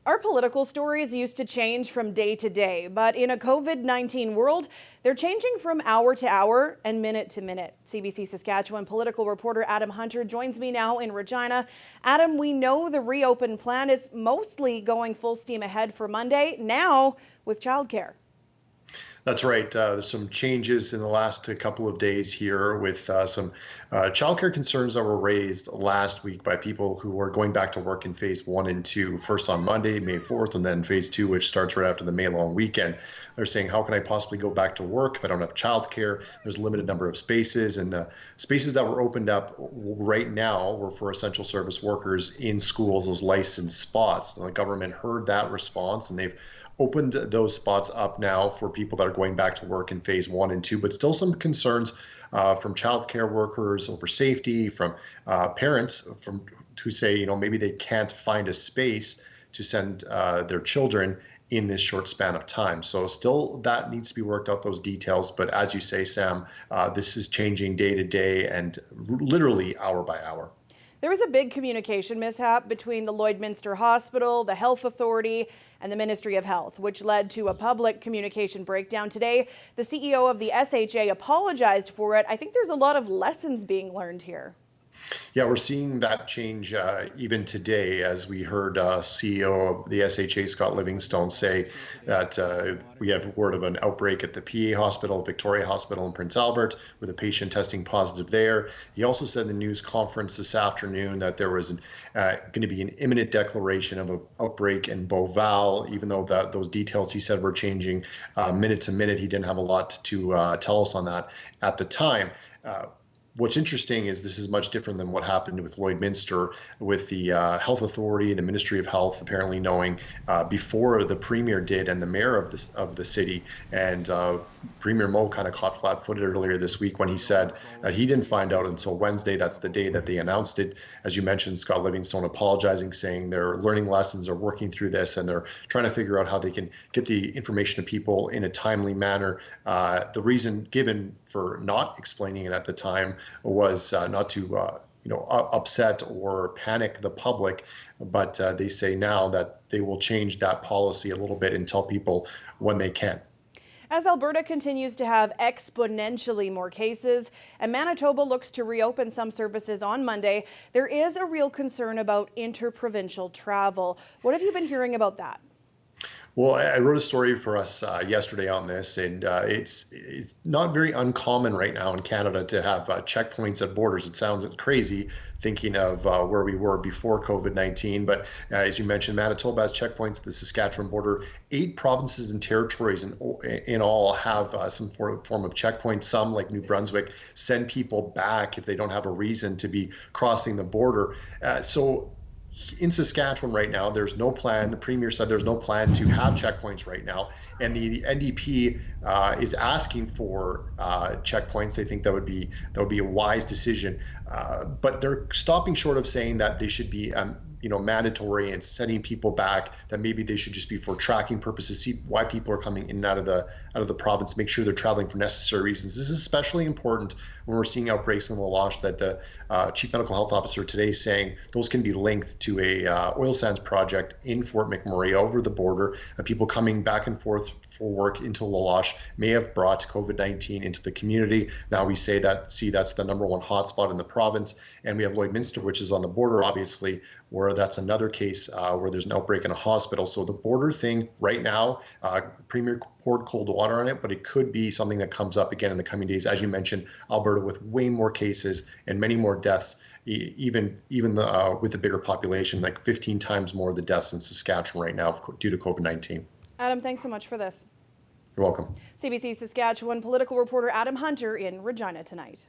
Our political stories used to change from day to day, but in a COVID-19 world, they're changing from hour to hour and minute to minute. CBC Saskatchewan political reporter Adam Hunter joins me now in Regina. Adam, we know the reopen plan is mostly going full steam ahead for Monday, now with childcare. That's right. There's some changes in the last couple of days here with some childcare concerns that were raised last week by people who are going back to work in phase 1 and 2, first on Monday, May 4th, and then phase 2, which starts right after the May long weekend. They're saying, how can I possibly go back to work if I don't have childcare? There's a limited number of spaces, and the spaces that were opened up right now were for essential service workers in schools, those licensed spots. And the government heard that response, and they've opened those spots up now for people that are going back to work in phase 1 and 2, but still some concerns from childcare workers over safety, from parents who say, maybe they can't find a space to send their children in this short span of time. So still that needs to be worked out, those details. But as you say, Sam, this is changing day to day and literally hour by hour. There was a big communication mishap between the Lloydminster Hospital, the Health Authority, and the Ministry of Health, which led to a public communication breakdown today. The CEO of the SHA apologized for it. I think there's a lot of lessons being learned here. Yeah, we're seeing that change even today, as we heard CEO of the SHA, Scott Livingstone, say that we have word of an outbreak at the PA Hospital, Victoria Hospital in Prince Albert, with a patient testing positive there. He also said in the news conference this afternoon that there was going to be an imminent declaration of an outbreak in Beauval, even though those details he said were changing minute to minute. He didn't have a lot to tell us on that at the time. What's interesting is this is much different than what happened with Lloydminster, with the Health Authority, the Ministry of Health apparently knowing before the Premier did and the Mayor of the city. And Premier Moe kind of caught flat-footed earlier this week when he said that he didn't find out until Wednesday. That's the day that they announced it. As you mentioned, Scott Livingstone apologizing, saying they're learning lessons, they're working through this, and they're trying to figure out how they can get the information to people in a timely manner. The reason given for not explaining it at the time was not to upset or panic the public, but they say now that they will change that policy a little bit and tell people when they can. As Alberta continues to have exponentially more cases and Manitoba looks to reopen some services on Monday, there is a real concern about interprovincial travel. What have you been hearing about that? Well, I wrote a story for us yesterday on this, and it's not very uncommon right now in Canada to have checkpoints at borders. It sounds crazy thinking of where we were before COVID-19, but as you mentioned, Manitoba has checkpoints at the Saskatchewan border. 8 provinces and territories in all have some form of checkpoints. Some, like New Brunswick, send people back if they don't have a reason to be crossing the border. So in Saskatchewan right now, there's no plan. The Premier said there's no plan to have checkpoints right now. And the NDP is asking for checkpoints. They think that would be a wise decision. But they're stopping short of saying that they should be mandatory and sending people back, that maybe they should just be for tracking purposes, see why people are coming in and out of the province, make sure they're traveling for necessary reasons. This is especially important when we're seeing outbreaks in La Loche, that the Chief Medical Health Officer today is saying those can be linked to a oil sands project in Fort McMurray over the border. People coming back and forth for work into La Loche may have brought COVID-19 into the community. Now we say that's the #1 hotspot in the province, and we have Lloydminster, which is on the border, obviously, where that's another case where there's an outbreak in a hospital. So the border thing right now, Premier poured cold water on it, but it could be something that comes up again in the coming days. As you mentioned, Alberta with way more cases and many more deaths, even with a bigger population, like 15 times more of the deaths in Saskatchewan right now due to COVID-19. Adam, thanks so much for this. You're welcome. CBC Saskatchewan political reporter Adam Hunter in Regina tonight.